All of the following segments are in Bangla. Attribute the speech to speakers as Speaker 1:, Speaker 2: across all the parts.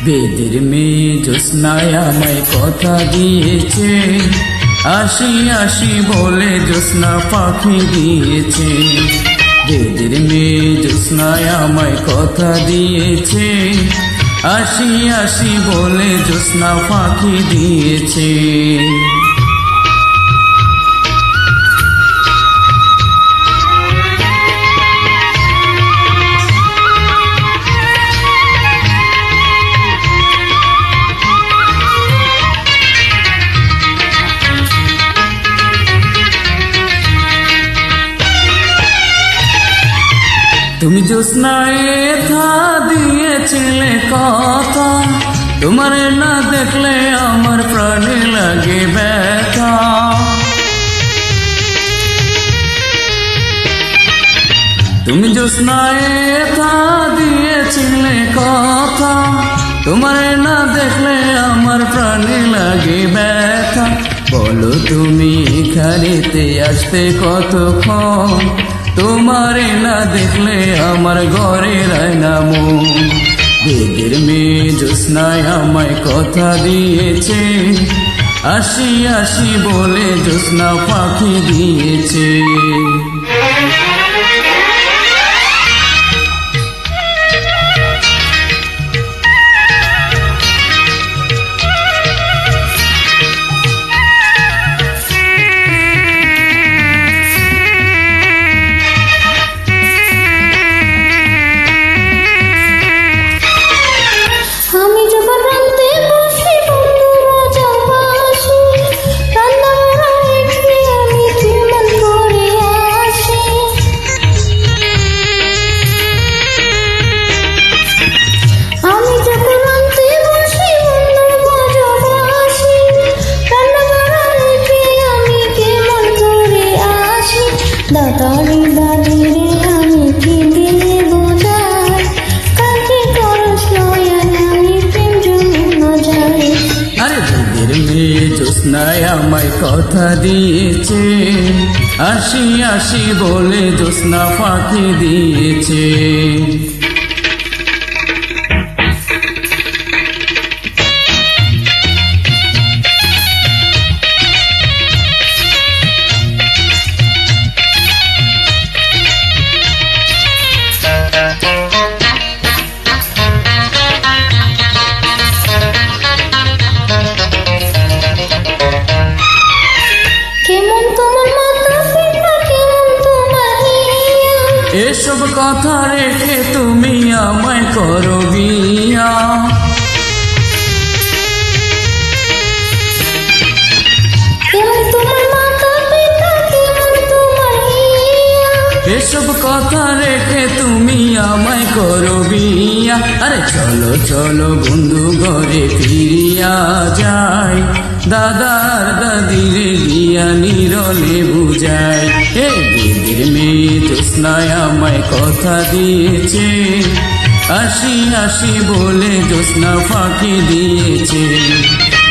Speaker 1: বেদের মেয়ে জ্যোৎস্নায় আমায় কথা দিয়েছে, আসি আসি বলে জ্যোৎস্না পাখি দিয়েছে। বেদের মেয়ে জ্যোৎস্নায় আমায় কথা দিয়েছে, আসি আসি বলে জ্যোৎস্না পাখি দিয়েছে। তুমি জ্যোৎস্নায় থা দিয়েছিলে কথা, তোমার না দেখলে আমার প্রাণে লাগে ব্যথা। তুমি জ্যোৎস্নায় থা দিয়েছিলে কথা, তোমার না দেখলে আমার প্রাণে লাগে ব্যথা। বলো তুমি এখানেতে আসতে কতক্ষণ, তোমারে না দেখলে আমার ঘরে রায় না মন। বেদের মেয়ে জ্যোৎস্নায় আমায় কথা দিয়েছে, আসি আসি বলে জ্যোৎস্না পাখি দিয়েছে।
Speaker 2: দাদারে দাদিরে আমি কি দিলে বোঝাই, কাকে করস নয়ন আমি প্রেম জন্য যাই।
Speaker 1: আরে বেদের মেয়ে জ্যোৎস্নায় আমায় কথা দিয়েছে, আসি আসি বলে জ্যোৎস্না পাখি দিয়েছে। এসব কথা রেখে তুমি আমায় করো বিয়া, এসব কথা রেখে তুমি আমায় করো বিয়া। আরে চলো চলো বন্ধু ঘরে ফিরিয়া যাই, দাদার দাদিরে গিয়া নিরলে বুঝাই। এই বেদের মেয়ে জ্যোৎস্নায় আমায় কথা দিয়েছে, আসি আসি বলে জ্যোৎস্না ফাঁকি দিয়েছে।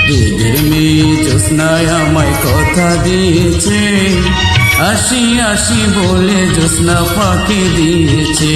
Speaker 1: বেদের মেয়ে জ্যোৎস্নায় আমায় কথা দিয়েছে, আসি আসি বলে জ্যোৎস্না ফাঁকি দিয়েছে।